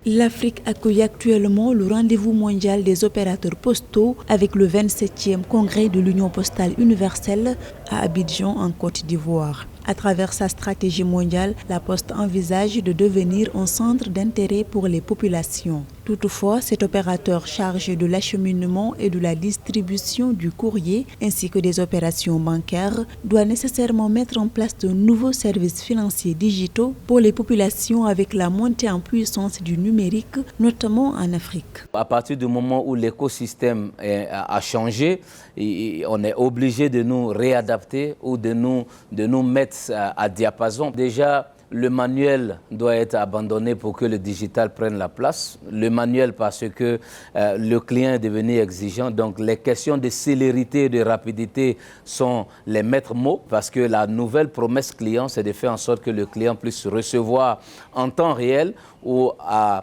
L'Afrique accueille actuellement le rendez-vous mondial des opérateurs postaux avec le 27e congrès de l'Union postale universelle à Abidjan en Côte d'Ivoire. À travers sa stratégie mondiale, la Poste envisage de devenir un centre d'intérêt pour les populations. Toutefois, cet opérateur chargé de l'acheminement et de la distribution du courrier ainsi que des opérations bancaires doit nécessairement mettre en place de nouveaux services financiers digitaux pour les populations avec la montée en puissance du numérique, notamment en Afrique. À partir du moment où l'écosystème a changé, on est obligé de nous réadapter ou de nous mettre à diapason. Déjà, le manuel doit être abandonné pour que le digital prenne la place. Le manuel parce que le client est devenu exigeant. Donc les questions de célérité et de rapidité sont les maîtres mots parce que la nouvelle promesse client, c'est de faire en sorte que le client puisse recevoir en temps réel ou à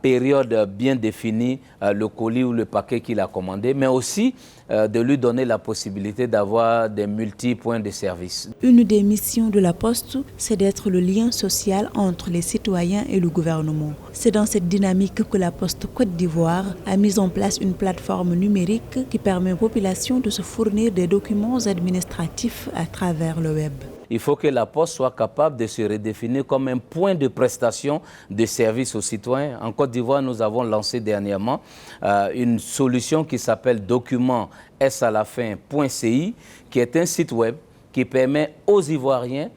période bien définie le colis ou le paquet qu'il a commandé, mais aussi de lui donner la possibilité d'avoir des multi-points de service. Une des missions de la Poste, c'est d'être le lien social entre les citoyens et le gouvernement. C'est dans cette dynamique que la Poste Côte d'Ivoire a mis en place une plateforme numérique qui permet aux populations de se fournir des documents administratifs à travers le web. Il faut que la Poste soit capable de se redéfinir comme un point de prestation de services aux citoyens. En Côte d'Ivoire, nous avons lancé dernièrement une solution qui s'appelle document.ci, qui est un site web qui permet aux Ivoiriens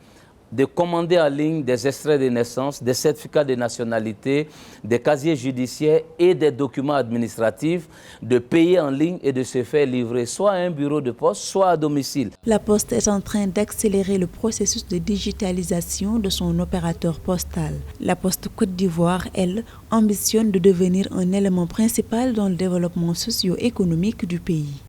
de commander en ligne des extraits de naissance, des certificats de nationalité, des casiers judiciaires et des documents administratifs, de payer en ligne et de se faire livrer soit à un bureau de poste, soit à domicile. La Poste est en train d'accélérer le processus de digitalisation de son opérateur postal. La Poste Côte d'Ivoire, elle, ambitionne de devenir un élément principal dans le développement socio-économique du pays.